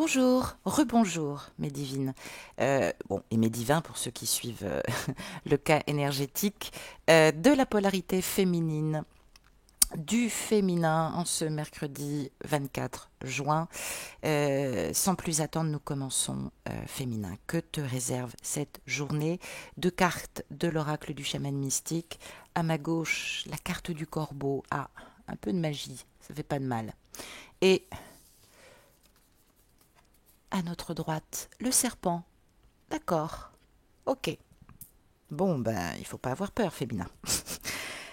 Bonjour, rebonjour mes divines. Et mes divins pour ceux qui suivent le cas énergétique de la polarité féminine, du féminin en ce mercredi 24 juin. Sans plus attendre, nous commençons féminin. Que te réserve cette journée? Deux cartes de l'oracle du chaman mystique. À ma gauche, la carte du corbeau. Ah, un peu de magie, ça fait pas de mal. Et à notre droite, le serpent. D'accord. Ok. Bon, ben, il faut pas avoir peur, féminin.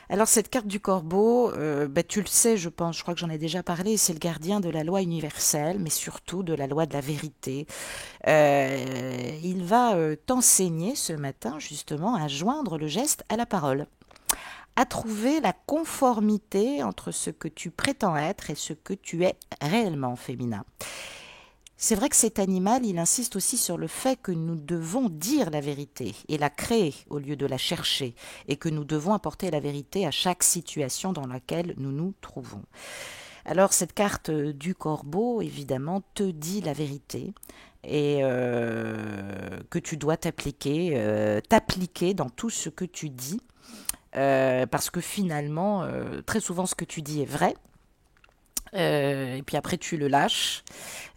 Alors, cette carte du corbeau, tu le sais, je pense, je crois que j'en ai déjà parlé, c'est le gardien de la loi universelle, mais surtout de la loi de la vérité. Il va t'enseigner ce matin, justement, à joindre le geste à la parole, à trouver la conformité entre ce que tu prétends être et ce que tu es réellement, féminin. C'est vrai que cet animal, il insiste aussi sur le fait que nous devons dire la vérité et la créer au lieu de la chercher, et que nous devons apporter la vérité à chaque situation dans laquelle nous nous trouvons. Alors cette carte du corbeau, évidemment, te dit la vérité et que tu dois t'appliquer dans tout ce que tu dis, parce que finalement, très souvent, ce que tu dis est vrai. Et puis après tu le lâches.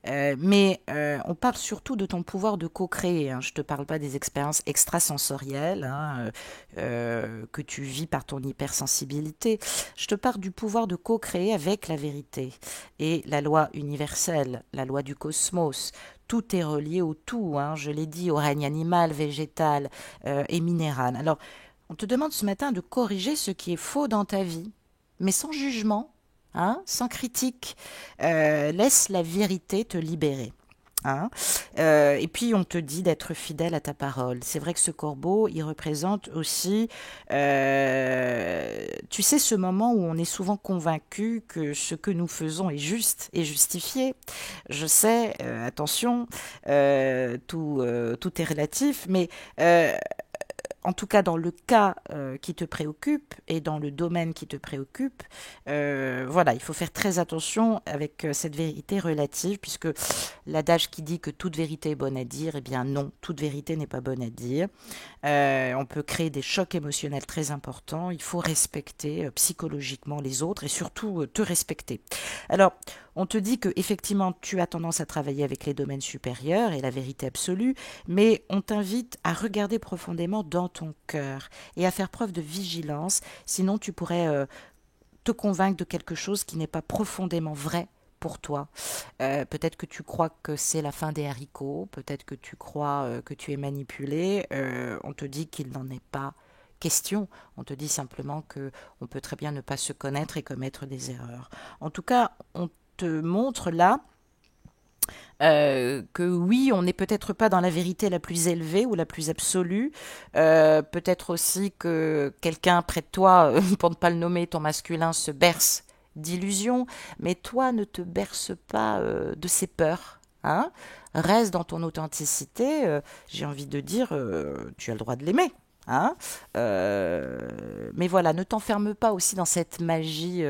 Mais on parle surtout de ton pouvoir de co-créer, hein. Je ne te parle pas des expériences extrasensorielles, hein, que tu vis par ton hypersensibilité. Je te parle du pouvoir de co-créer avec la vérité et la loi universelle, la loi du cosmos. Tout est relié au tout, hein, je l'ai dit, au règne animal, végétal et minéral. Alors, on te demande ce matin de corriger ce qui est faux dans ta vie, mais sans jugement, hein, sans critique. Laisse la vérité te libérer. Hein. Et puis on te dit d'être fidèle à ta parole. C'est vrai que ce corbeau, il représente aussi, tu sais, ce moment où on est souvent convaincu que ce que nous faisons est juste et justifié. Je sais, attention, tout est relatif, mais en tout cas dans le cas qui te préoccupe et dans le domaine qui te préoccupe, voilà, il faut faire très attention avec cette vérité relative, puisque l'adage qui dit que toute vérité est bonne à dire, eh bien non, toute vérité n'est pas bonne à dire. On peut créer des chocs émotionnels très importants, il faut respecter psychologiquement les autres et surtout te respecter. Alors, on te dit que effectivement tu as tendance à travailler avec les domaines supérieurs et la vérité absolue, mais on t'invite à regarder profondément dans ton cœur et à faire preuve de vigilance, sinon tu pourrais te convaincre de quelque chose qui n'est pas profondément vrai pour toi. Peut-être que tu crois que c'est la fin des haricots, peut-être que tu crois que tu es manipulé, on te dit qu'il n'en est pas question, on te dit simplement que on peut très bien ne pas se connaître et commettre des erreurs. En tout cas, on te montre là que oui, on n'est peut-être pas dans la vérité la plus élevée ou la plus absolue. Peut-être aussi que quelqu'un près de toi, pour ne pas le nommer, ton masculin, se berce d'illusions, mais toi ne te berce pas de ses peurs. Hein. Reste dans ton authenticité, j'ai envie de dire, tu as le droit de l'aimer. Hein. Mais voilà, ne t'enferme pas aussi dans cette magie.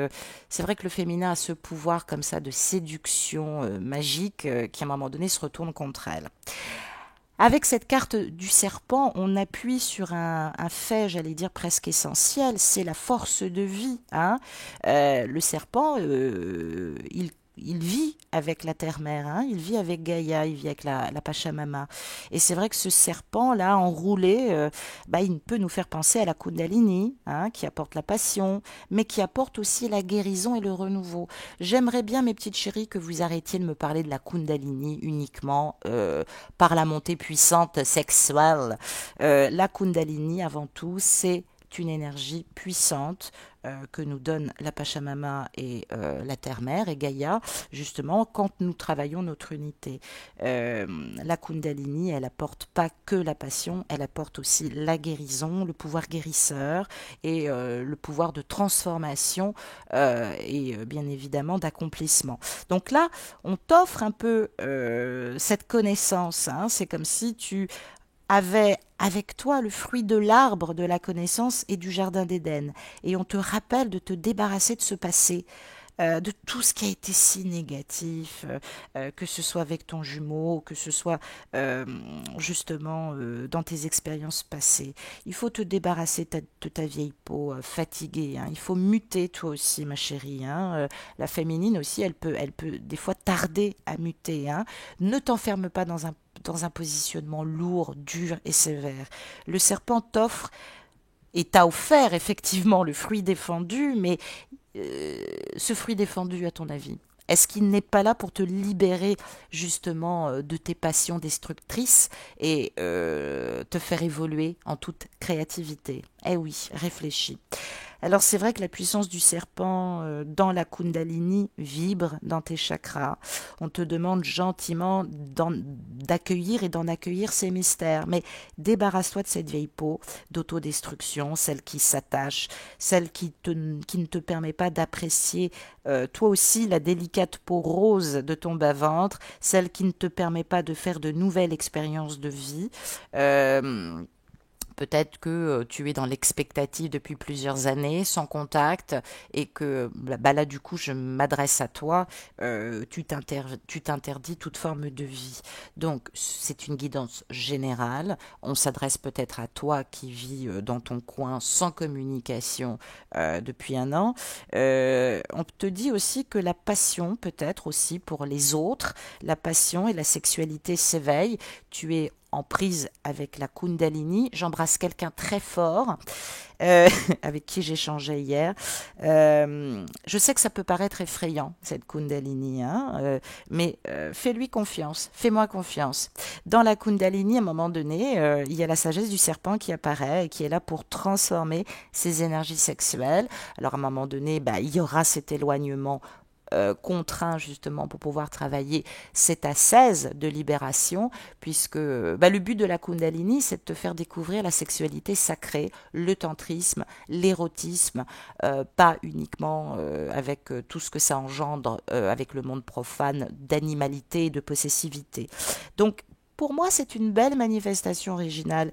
C'est vrai que le féminin a ce pouvoir comme ça de séduction magique qui à un moment donné se retourne contre elle. Avec cette carte du serpent, on appuie sur un fait, j'allais dire presque essentiel, c'est la force de vie. Hein. Le serpent, il vit avec la terre-mère, hein, il vit avec Gaïa, il vit avec la Pachamama. Et c'est vrai que ce serpent-là, enroulé, il peut nous faire penser à la Kundalini, hein, qui apporte la passion, mais qui apporte aussi la guérison et le renouveau. J'aimerais bien, mes petites chéries, que vous arrêtiez de me parler de la Kundalini uniquement par la montée puissante sexuelle. La Kundalini, avant tout, c'est une énergie puissante que nous donne la Pachamama et la Terre-Mère et Gaïa, justement, quand nous travaillons notre unité. La Kundalini, elle apporte pas que la passion, elle apporte aussi la guérison, le pouvoir guérisseur et le pouvoir de transformation et bien évidemment d'accomplissement. Donc là, on t'offre un peu cette connaissance, hein. C'est comme si tu avais avec toi le fruit de l'arbre de la connaissance et du jardin d'Éden. Et on te rappelle de te débarrasser de ce passé, de tout ce qui a été si négatif, que ce soit avec ton jumeau, que ce soit justement dans tes expériences passées. Il faut te débarrasser de ta vieille peau fatiguée, hein. Il faut muter toi aussi, ma chérie, hein. La féminine aussi, elle peut des fois tarder à muter, hein. Ne t'enferme pas dans un positionnement lourd, dur et sévère. Le serpent t'offre et t'a offert effectivement le fruit défendu, mais ce fruit défendu, à ton avis, est-ce qu'il n'est pas là pour te libérer justement de tes passions destructrices et te faire évoluer en toute créativité? Eh oui, réfléchis. Alors c'est vrai que la puissance du serpent dans la Kundalini vibre dans tes chakras. On te demande gentiment d'accueillir et d'en accueillir ces mystères. Mais débarrasse-toi de cette vieille peau d'autodestruction, celle qui s'attache, celle qui ne te permet pas d'apprécier toi aussi la délicate peau rose de ton bas-ventre, celle qui ne te permet pas de faire de nouvelles expériences de vie. Euh, Peut-être que tu es dans l'expectative depuis plusieurs années, sans contact, et que bah là, du coup, je m'adresse à toi, tu t'interdis toute forme de vie. Donc, c'est une guidance générale. On s'adresse peut-être à toi qui vis dans ton coin sans communication depuis un an. On te dit aussi que la passion, peut-être aussi pour les autres, la passion et la sexualité s'éveillent. Tu es en prise avec la Kundalini. J'embrasse quelqu'un très fort euh, avec qui j'échangeais hier. Je sais que ça peut paraître effrayant, cette Kundalini, hein, mais fais-lui confiance, fais-moi confiance. Dans la Kundalini, à un moment donné, il y a la sagesse du serpent qui apparaît et qui est là pour transformer ses énergies sexuelles. Alors à un moment donné, bah, il y aura cet éloignement contraint justement pour pouvoir travailler cet ascèse de libération, puisque bah, le but de la Kundalini, c'est de te faire découvrir la sexualité sacrée, le tantrisme, l'érotisme, pas uniquement avec tout ce que ça engendre avec le monde profane d'animalité et de possessivité. Donc, pour moi, c'est une belle manifestation originale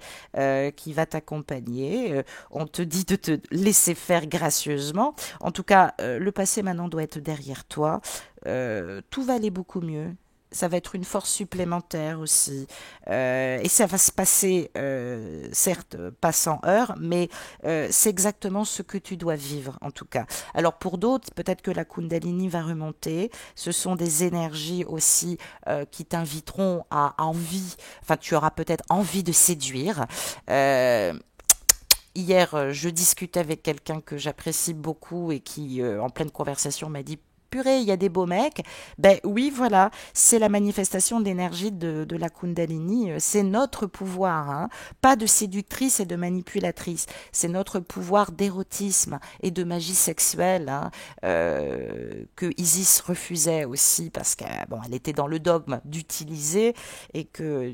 qui va t'accompagner. On te dit de te laisser faire gracieusement. En tout cas, le passé maintenant doit être derrière toi. Tout va aller beaucoup mieux. Ça va être une force supplémentaire aussi. Et ça va se passer, certes, pas sans heurts, mais c'est exactement ce que tu dois vivre, en tout cas. Alors pour d'autres, peut-être que la Kundalini va remonter. Ce sont des énergies aussi qui t'inviteront à envie, enfin tu auras peut-être envie de séduire. Euh, Hier, je discutais avec quelqu'un que j'apprécie beaucoup et qui, en pleine conversation, m'a dit purée, il y a des beaux mecs. Ben oui, voilà, c'est la manifestation de l'énergie de la Kundalini. C'est notre pouvoir, hein. Pas de séductrice et de manipulatrice. C'est notre pouvoir d'érotisme et de magie sexuelle, hein, que Isis refusait aussi parce qu'elle bon, elle était dans le dogme d'utiliser et que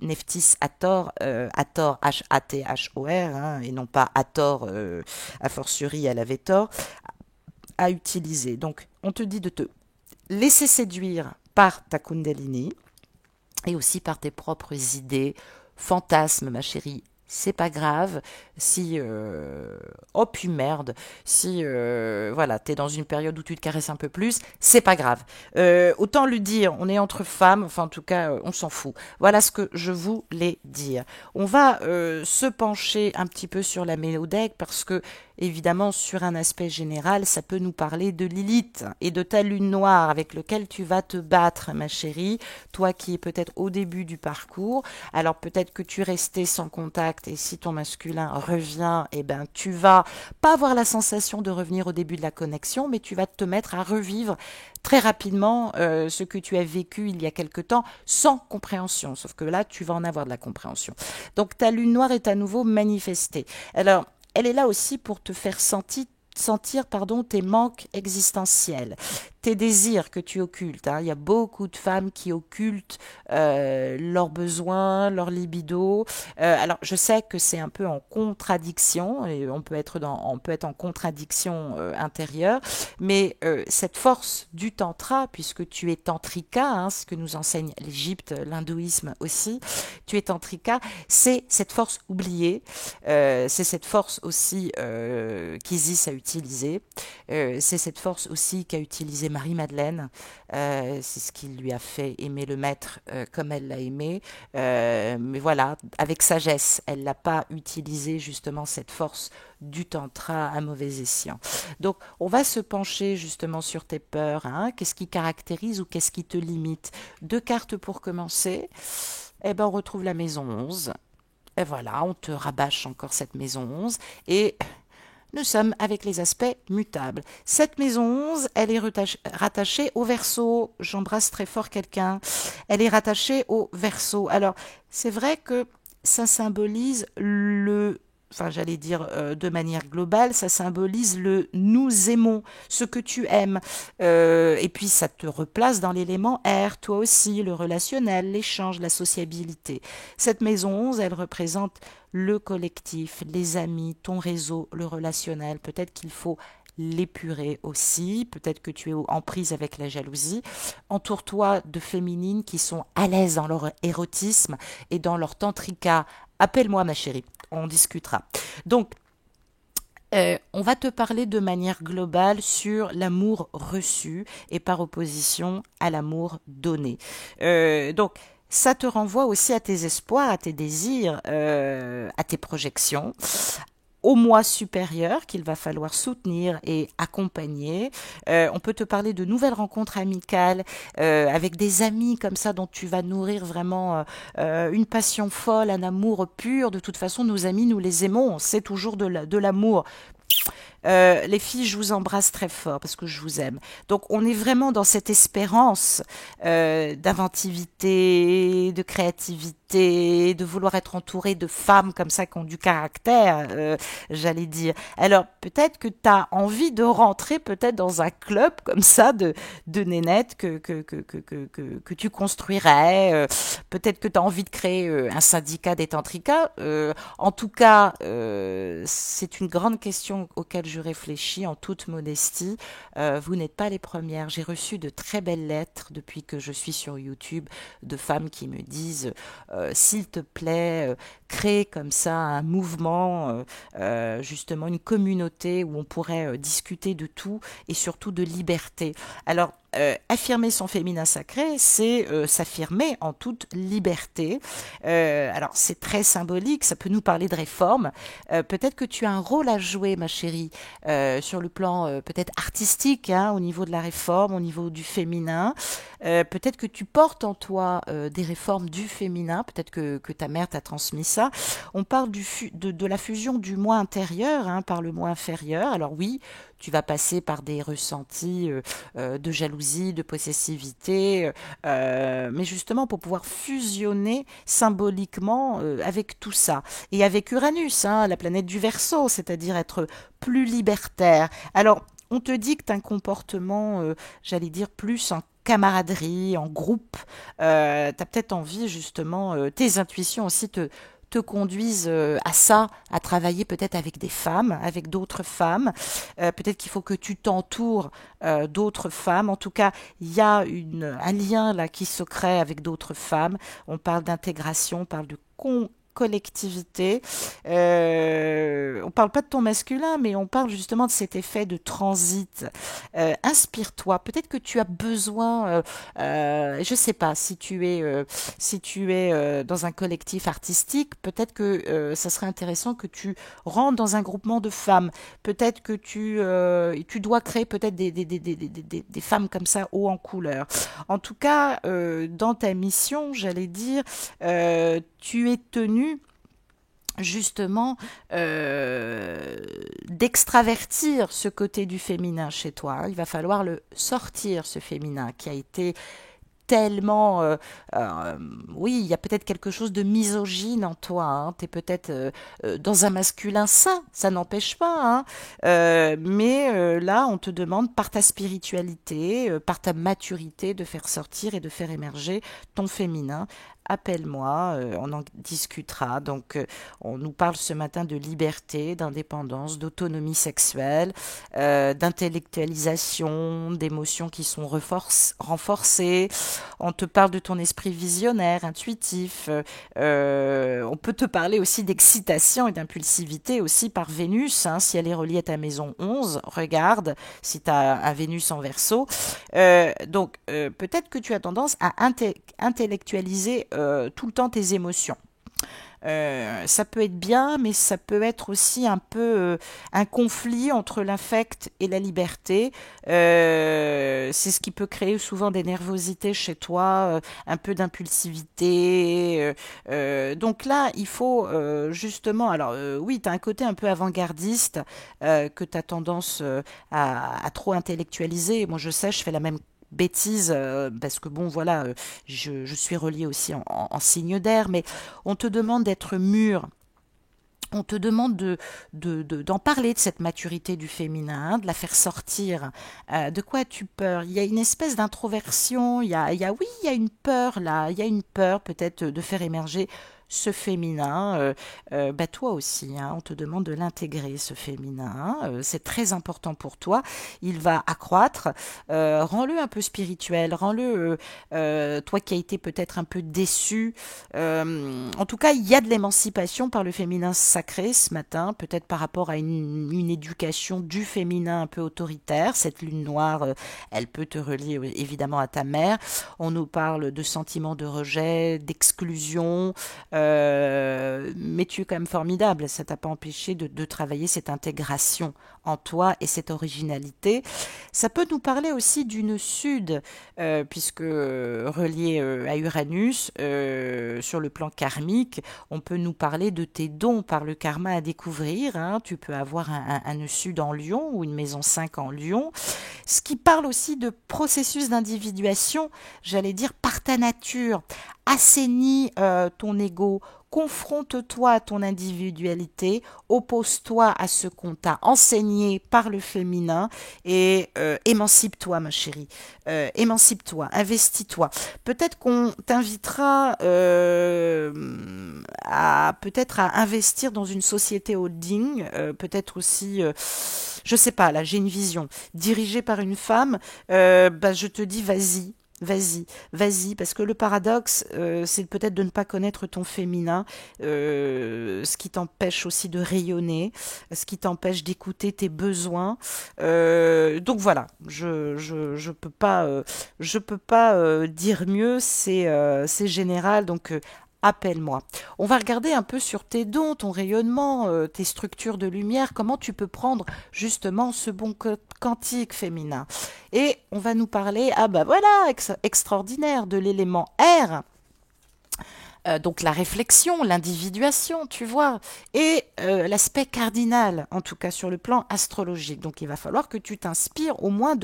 Nephthys Hathor, Hathor, hein, et non pas Hathor, a fortiori elle avait tort, à utiliser. Donc, on te dit de te laisser séduire par ta Kundalini et aussi par tes propres idées, fantasmes, ma chérie. C'est pas grave si oh puis merde si voilà t'es dans une période où tu te caresses un peu plus, c'est pas grave, autant le dire, on est entre femmes, enfin en tout cas on s'en fout. Voilà ce que je voulais dire. On va se pencher un petit peu sur la mélodèque parce que évidemment, sur un aspect général, ça peut nous parler de Lilith et de ta lune noire avec lequel tu vas te battre, ma chérie, toi qui es peut-être au début du parcours. Alors peut-être que tu restais sans contact et si ton masculin revient, eh ben tu vas pas avoir la sensation de revenir au début de la connexion, mais tu vas te mettre à revivre très rapidement ce que tu as vécu il y a quelque temps sans compréhension. Sauf que là, tu vas en avoir de la compréhension. Donc ta lune noire est à nouveau manifestée. Alors, elle est là aussi pour te faire sentir pardon, tes manques existentiels, tes désirs que tu occultes, hein. Il y a beaucoup de femmes qui occultent leurs besoins, leur libido. Alors, je sais que c'est un peu en contradiction, et on peut être en contradiction intérieure, mais cette force du tantra, puisque tu es tantrika, hein, ce que nous enseigne l'Égypte, l'hindouisme aussi, tu es tantrika, c'est cette force oubliée, c'est cette force aussi qu'Isis a utilisée, c'est cette force aussi qu'a utilisée Marie-Madeleine, c'est ce qui lui a fait aimer le maître comme elle l'a aimé, mais voilà, avec sagesse, elle l'a pas utilisé justement cette force du tantra à mauvais escient. Donc, on va se pencher justement sur tes peurs, hein. Qu'est-ce qui caractérise ou qu'est-ce qui te limite? Deux cartes pour commencer. Eh ben, on retrouve la maison 11. Et voilà, on te rabâche encore cette maison 11. Et nous sommes avec les aspects mutables. Cette maison 11, elle est rattachée au Verseau. J'embrasse très fort quelqu'un. Elle est rattachée au Verseau. Alors, c'est vrai que ça symbolise enfin j'allais dire de manière globale, ça symbolise le nous aimons, ce que tu aimes. Et puis ça te replace dans l'élément R, toi aussi, le relationnel, l'échange, la sociabilité. Cette maison 11, elle représente le collectif, les amis, ton réseau, le relationnel. Peut-être qu'il faut l'épurer aussi, peut-être que tu es en prise avec la jalousie. Entoure-toi de féminines qui sont à l'aise dans leur érotisme et dans leur tantrika. Appelle-moi ma chérie, on discutera. Donc, on va te parler de manière globale sur l'amour reçu et par opposition à l'amour donné. Donc, ça te renvoie aussi à tes espoirs, à tes désirs, à tes projections, au moi supérieur qu'il va falloir soutenir et accompagner. On peut te parler de nouvelles rencontres amicales avec des amis comme ça dont tu vas nourrir vraiment une passion folle, un amour pur. De toute façon, nos amis, nous les aimons. C'est toujours de l'amour. Les filles, je vous embrasse très fort parce que je vous aime. Donc, on est vraiment dans cette espérance d'inventivité, de créativité, de vouloir être entouré de femmes comme ça qui ont du caractère, j'allais dire. Alors, peut-être que tu as envie de rentrer peut-être dans un club comme ça de nénettes que tu construirais. Peut-être que tu as envie de créer un syndicat des tantrikas. En tout cas, c'est une grande question auquel je réfléchis en toute modestie. Vous n'êtes pas les premières. J'ai reçu de très belles lettres depuis que je suis sur YouTube de femmes qui me disent s'il te plaît, crée comme ça un mouvement, justement une communauté où on pourrait discuter de tout et surtout de liberté. Alors, affirmer son féminin sacré, c'est s'affirmer en toute liberté. Alors, c'est très symbolique, ça peut nous parler de réforme. Peut-être que tu as un rôle à jouer, ma chérie, sur le plan peut-être artistique, hein, au niveau de la réforme, au niveau du féminin. Peut-être que tu portes en toi des réformes du féminin, peut-être que ta mère t'a transmis ça. On parle de la fusion du moi intérieur, hein, par le moi inférieur. Alors oui, tu vas passer par des ressentis de jalousie, de possessivité, mais justement pour pouvoir fusionner symboliquement avec tout ça. Et avec Uranus, hein, la planète du Verseau, c'est-à-dire être plus libertaire. Alors, on te dicte un comportement, j'allais dire, plus en camaraderie, en groupe. Tu as peut-être envie, justement, tes intuitions aussi te conduisent à ça, à travailler peut-être avec des femmes, avec d'autres femmes. Peut-être qu'il faut que tu t'entoures d'autres femmes. En tout cas, il y a un lien là qui se crée avec d'autres femmes. On parle d'intégration, on parle de collectivité. On parle pas de ton masculin, mais on parle justement de cet effet de transit. Inspire-toi. Peut-être que tu as besoin, je sais pas, si tu es dans un collectif artistique, peut-être que ça serait intéressant que tu rentres dans un groupement de femmes. Peut-être que tu dois créer peut-être des femmes comme ça haut en couleur. En tout cas, dans ta mission, j'allais dire, tu es tenu justement d'extravertir ce côté du féminin chez toi. Il va falloir le sortir, ce féminin qui a été tellement... euh, oui, il y a peut-être quelque chose de misogyne en toi. Hein. Tu es peut-être dans un masculin sain, ça n'empêche pas. Hein. Mais là, on te demande par ta spiritualité, par ta maturité, de faire sortir et de faire émerger ton féminin. Appelle-moi, on en discutera. Donc, on nous parle ce matin de liberté, d'indépendance, d'autonomie sexuelle, d'intellectualisation, d'émotions qui sont renforcées. On te parle de ton esprit visionnaire, intuitif. On peut te parler aussi d'excitation et d'impulsivité aussi par Vénus. Hein, si elle est reliée à ta maison 11, regarde si tu as un Vénus en Verseau. Donc, peut-être que tu as tendance à intellectualiser tout le temps tes émotions. Ça peut être bien, mais ça peut être aussi un peu un conflit entre l'affect et la liberté. C'est ce qui peut créer souvent des nervosités chez toi, un peu d'impulsivité. Donc là, il faut justement, alors oui, tu as un côté un peu avant-gardiste que tu as tendance à trop intellectualiser. Moi, je sais, je fais la même bêtise parce que bon voilà je suis reliée aussi en signe d'air mais on te demande d'être mûr on te demande d'en parler de cette maturité du féminin, hein, de la faire sortir. De quoi as-tu peur? Il y a une espèce d'introversion, oui, il y a une peur là, il y a une peur peut-être de faire émerger ce féminin. Bah toi aussi, hein, on te demande de l'intégrer, ce féminin. Hein, c'est très important pour toi. Il va accroître. Rends-le un peu spirituel, rends-le, toi qui as été peut-être un peu déçu. En tout cas, il y a de l'émancipation par le féminin sacré ce matin, peut-être par rapport à une éducation du féminin un peu autoritaire. Cette lune noire, elle peut te relier évidemment à ta mère. On nous parle de sentiments de rejet, d'exclusion, mais tu es quand même formidable. Ça t'a pas empêché de travailler cette intégration en toi et cette originalité. Ça peut nous parler aussi d'une Sud, puisque relié à Uranus, sur le plan karmique, on peut nous parler de tes dons par le karma à découvrir. Hein. Tu peux avoir un nœud Sud en Lion ou une maison 5 en Lion. Ce qui parle aussi de processus d'individuation, j'allais dire par ta nature. Assainis ton ego, confronte-toi à ton individualité, oppose-toi à ce qu'on t'a enseigné par le féminin et émancipe-toi, ma chérie. Émancipe-toi, investis-toi. Peut-être qu'on t'invitera à peut-être à investir dans une société holding, peut-être aussi, je sais pas, là j'ai une vision, dirigée par une femme. Bah, je te dis vas-y. Vas-y, vas-y, parce que le paradoxe, c'est peut-être de ne pas connaître ton féminin, ce qui t'empêche aussi de rayonner, ce qui t'empêche d'écouter tes besoins. Donc voilà, je peux pas dire mieux, c'est général, donc appelle-moi. On va regarder un peu sur tes dons, ton rayonnement, tes structures de lumière, comment tu peux prendre justement ce bon quantique féminin. Et on va nous parler, ah bah voilà, extraordinaire, de l'élément R. Donc la réflexion, l'individuation, tu vois, et l'aspect cardinal, en tout cas sur le plan astrologique. Donc il va falloir que tu t'inspires au moins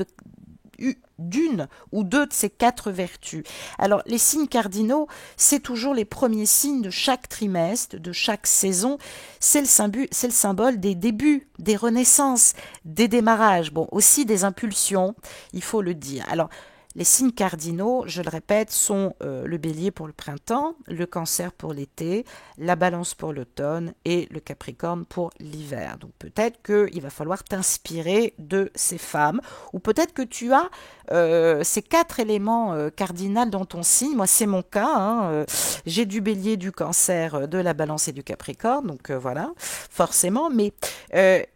d'une ou deux de ces quatre vertus. Alors, les signes cardinaux, c'est toujours les premiers signes de chaque trimestre, de chaque saison. C'est le symbole des débuts, des renaissances, des démarrages, bon, aussi des impulsions, il faut le dire. Alors, les signes cardinaux, je le répète, sont le bélier pour le printemps, le cancer pour l'été, la balance pour l'automne et le capricorne pour l'hiver. Donc peut-être qu'il va falloir t'inspirer de ces femmes, ou peut-être que tu as ces quatre éléments cardinaux dans ton signe. Moi, c'est mon cas. Hein, j'ai du bélier, du cancer, de la balance et du capricorne, donc voilà, forcément. Mais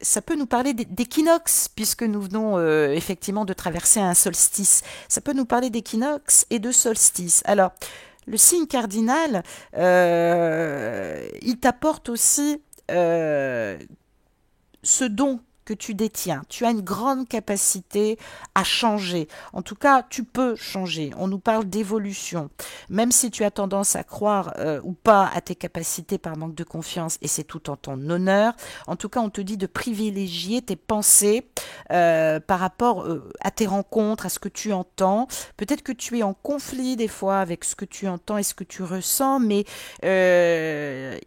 ça peut nous parler d'équinoxe, puisque nous venons effectivement de traverser un solstice. Ça peut nous parler d'équinoxe et de solstice. Alors, le signe cardinal, il t'apporte aussi ce don que tu détiens. Tu as une grande capacité à changer. En tout cas, tu peux changer. On nous parle d'évolution. Même si tu as tendance à croire ou pas à tes capacités par manque de confiance, et c'est tout en ton honneur, en tout cas, on te dit de privilégier tes pensées par rapport à tes rencontres, à ce que tu entends. Peut-être que tu es en conflit des fois avec ce que tu entends et ce que tu ressens, mais euh,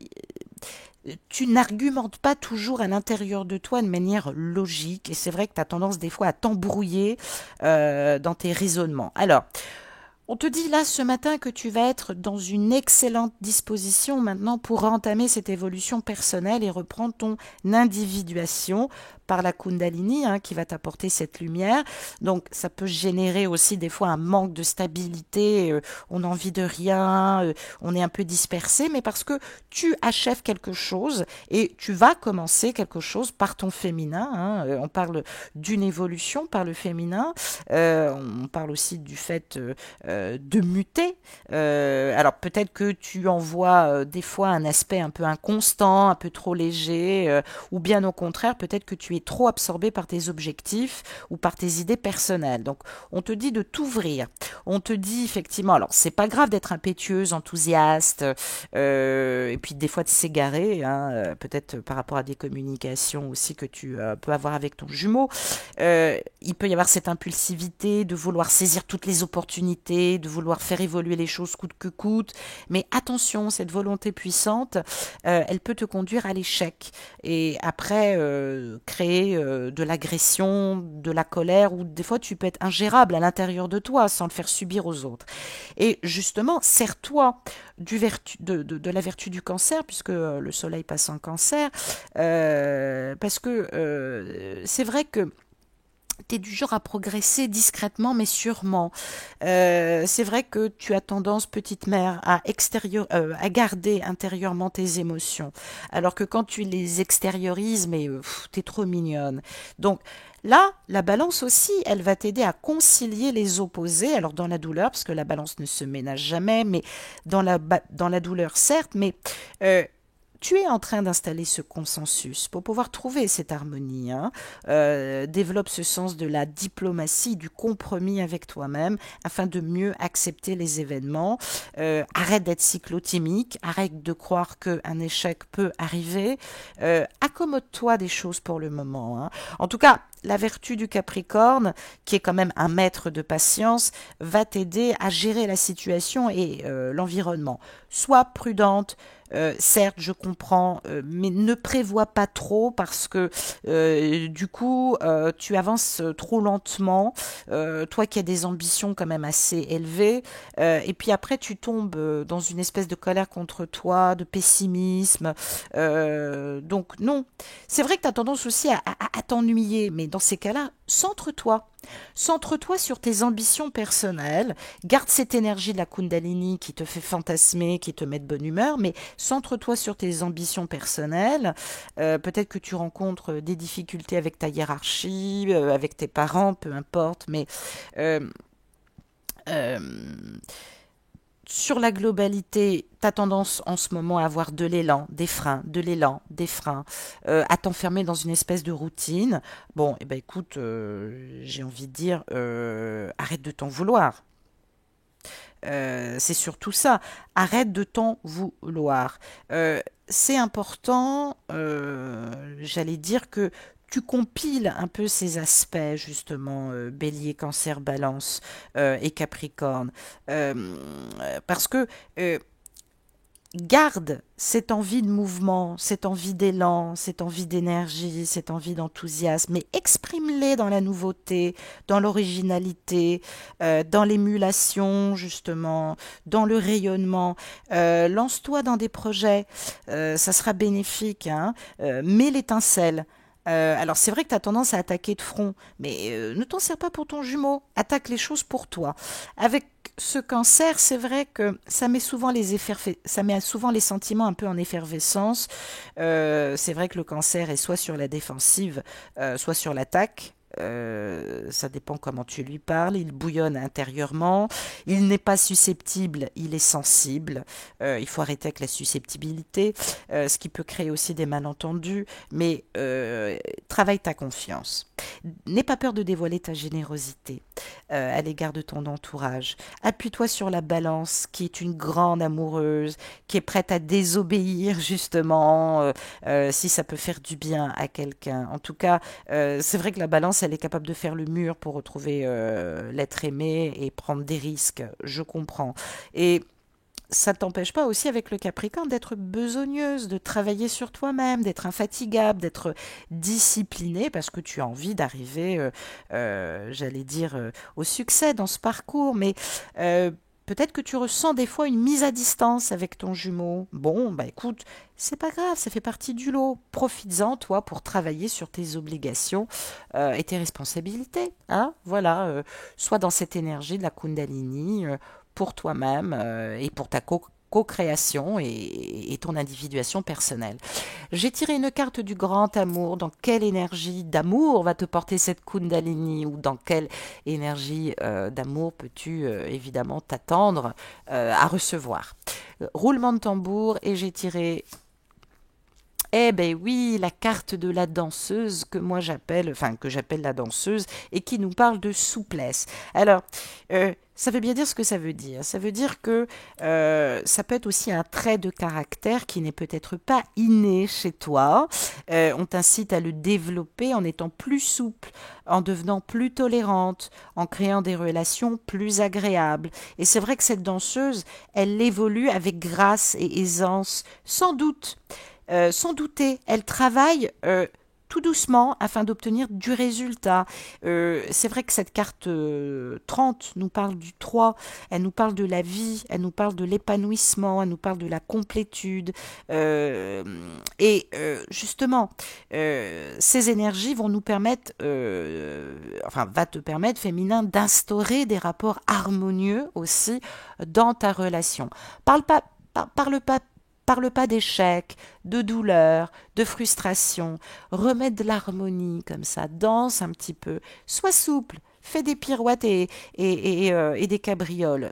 tu n'argumentes pas toujours à l'intérieur de toi de manière logique. Et c'est vrai que tu as tendance des fois à t'embrouiller dans tes raisonnements. Alors, on te dit là ce matin que tu vas être dans une excellente disposition maintenant pour entamer cette évolution personnelle et reprendre ton individuation par la Kundalini qui va t'apporter cette lumière. Donc ça peut générer aussi des fois un manque de stabilité, on n'a envie de rien, on est un peu dispersé, mais parce que tu achèves quelque chose et tu vas commencer quelque chose par ton féminin. On parle d'une évolution par le féminin, on parle aussi du fait de muter. Alors peut-être que tu en vois des fois un aspect un peu inconstant, un peu trop léger, ou bien au contraire, peut-être que tu es trop absorbé par tes objectifs ou par tes idées personnelles. Donc on te dit de t'ouvrir. On te dit effectivement, alors c'est pas grave d'être impétueuse, enthousiaste, et puis des fois de s'égarer, peut-être par rapport à des communications aussi que tu peux avoir avec ton jumeau. Il peut y avoir cette impulsivité de vouloir saisir toutes les opportunités, de vouloir faire évoluer les choses coûte que coûte. Mais attention, cette volonté puissante, elle peut te conduire à l'échec. Et après, créer de l'agression, de la colère, ou des fois tu peux être ingérable à l'intérieur de toi sans le faire subir aux autres. Et justement, sers-toi de la vertu du cancer, puisque le soleil passe en cancer, parce que c'est vrai que tu es du genre à progresser discrètement mais sûrement. C'est vrai que tu as tendance, petite mère, à garder intérieurement tes émotions. Alors que quand tu les extériorises, mais t'es trop mignonne. Donc là, la balance aussi, elle va t'aider à concilier les opposés. Alors dans la douleur, parce que la balance ne se ménage jamais, mais dans la douleur, certes, mais tu es en train d'installer ce consensus pour pouvoir trouver cette harmonie. Développe ce sens de la diplomatie, du compromis avec toi-même afin de mieux accepter les événements. Arrête d'être cyclotimique, arrête de croire qu'un échec peut arriver. Accommode-toi des choses pour le moment. En tout cas, la vertu du Capricorne, qui est quand même un maître de patience, va t'aider à gérer la situation et l'environnement. Sois prudente. Certes, je comprends, mais ne prévois pas trop parce que du coup, tu avances trop lentement. Toi qui as des ambitions quand même assez élevées, et puis après tu tombes dans une espèce de colère contre toi, de pessimisme. Donc non, c'est vrai que tu as tendance aussi à t'ennuyer, mais dans ces cas-là, centre-toi. Centre-toi sur tes ambitions personnelles, garde cette énergie de la Kundalini qui te fait fantasmer, qui te met de bonne humeur, mais centre-toi sur tes ambitions personnelles. Peut-être que tu rencontres des difficultés avec ta hiérarchie, avec tes parents, peu importe, mais euh, euh, sur la globalité, tu as tendance en ce moment à avoir de l'élan, des freins, de l'élan, des freins, à t'enfermer dans une espèce de routine. Bon, eh ben écoute, j'ai envie de dire, arrête de t'en vouloir. C'est surtout ça. Arrête de t'en vouloir. C'est important, j'allais dire que tu compiles un peu ces aspects, justement, Bélier, Cancer, Balance et Capricorne. Euh, Parce que garde cette envie de mouvement, cette envie d'élan, cette envie d'énergie, cette envie d'enthousiasme, mais exprime-les dans la nouveauté, dans l'originalité, dans l'émulation justement, dans le rayonnement. Lance-toi dans des projets, ça sera bénéfique, mets l'étincelle. Alors c'est vrai que tu as tendance à attaquer de front, mais ne t'en sers pas pour ton jumeau, attaque les choses pour toi. Avec ce cancer, c'est vrai que ça met souvent les sentiments un peu en effervescence. C'est vrai que le cancer est soit sur la défensive, soit sur l'attaque. Ça dépend comment tu lui parles. Il bouillonne intérieurement. Il n'est pas susceptible, il est sensible. Il faut arrêter avec la susceptibilité, ce qui peut créer aussi des malentendus. Mais travaille ta confiance. N'aie pas peur de dévoiler ta générosité à l'égard de ton entourage. Appuie-toi sur la balance, qui est une grande amoureuse, qui est prête à désobéir justement si ça peut faire du bien à quelqu'un. En tout cas, c'est vrai que la balance, elle est capable de faire le mur pour retrouver l'être aimé et prendre des risques. Je comprends. Et ça t'empêche pas aussi avec le Capricorne d'être besogneuse, de travailler sur toi-même, d'être infatigable, d'être disciplinée parce que tu as envie d'arriver, j'allais dire, au succès dans ce parcours. Mais peut-être que tu ressens des fois une mise à distance avec ton jumeau. Bon, bah écoute, c'est pas grave, ça fait partie du lot. Profites-en, toi, pour travailler sur tes obligations et tes responsabilités. Hein, voilà, soit dans cette énergie de la Kundalini, pour toi-même et pour ta co-création et ton individuation personnelle. J'ai tiré une carte du grand amour. Dans quelle énergie d'amour va te porter cette Kundalini, ou dans quelle énergie d'amour peux-tu évidemment t'attendre à recevoir. Roulement de tambour, et j'ai tiré, eh ben oui, la carte de la danseuse que moi j'appelle, enfin que j'appelle la danseuse, et qui nous parle de souplesse. Alors, ça veut bien dire ce que ça veut dire. Ça veut dire que ça peut être aussi un trait de caractère qui n'est peut-être pas inné chez toi. On t'incite à le développer en étant plus souple, en devenant plus tolérante, en créant des relations plus agréables. Et c'est vrai que cette danseuse, elle évolue avec grâce et aisance, sans doute. Sans douter, elle travaille tout doucement afin d'obtenir du résultat. C'est vrai que cette carte 30 nous parle du 3, elle nous parle de la vie, elle nous parle de l'épanouissement, elle nous parle de la complétude. Justement, ces énergies vont nous permettre, va te permettre, féminin, d'instaurer des rapports harmonieux aussi dans ta relation. Parle pas, parle pas d'échec, de douleur, de frustration. Remets de l'harmonie comme ça, danse un petit peu, sois souple, fais des pirouettes et des cabrioles.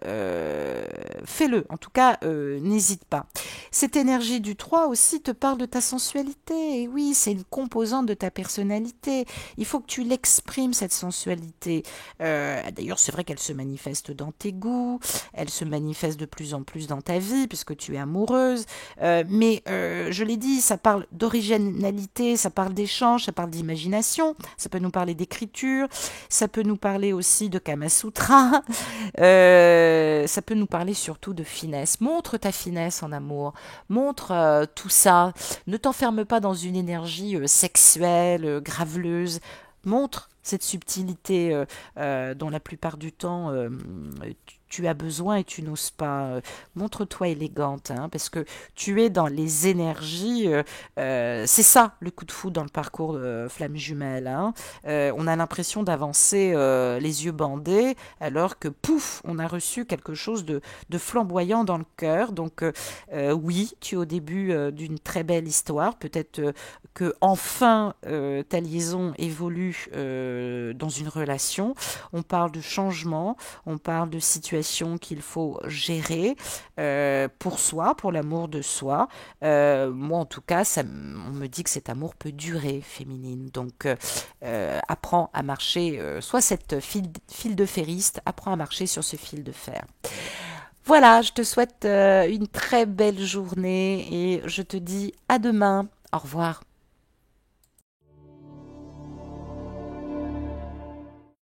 Fais-le, en tout cas, n'hésite pas. Cette énergie du 3 aussi te parle de ta sensualité. Et oui, c'est une composante de ta personnalité. Il faut que tu l'exprimes, cette sensualité. D'ailleurs, c'est vrai qu'elle se manifeste dans tes goûts, elle se manifeste de plus en plus dans ta vie, puisque tu es amoureuse. Mais je l'ai dit, ça parle d'originalité, ça parle d'échange, ça parle d'imagination, ça peut nous parler d'écriture, ça peut nous parler aussi de Kama Sutra, ça peut nous parler surtout de finesse. Montre ta finesse en amour, montre tout ça. Ne t'enferme pas dans une énergie sexuelle, graveleuse. Montre cette subtilité dont la plupart du temps tu as besoin et tu n'oses pas. Montre-toi élégante, hein, parce que tu es dans les énergies. C'est ça le coup de foudre dans le parcours Flamme Jumelle. Hein. On a l'impression d'avancer les yeux bandés, alors que pouf, on a reçu quelque chose de flamboyant dans le cœur. Donc oui, tu es au début d'une très belle histoire. Peut-être que enfin ta liaison évolue dans une relation. On parle de changement, on parle de situation qu'il faut gérer pour soi, pour l'amour de soi. Moi, en tout cas, on me dit que cet amour peut durer, féminine. Donc, apprends à marcher, soit cette fil de ferriste, apprends à marcher sur ce fil de fer. Voilà, je te souhaite une très belle journée et je te dis à demain. Au revoir.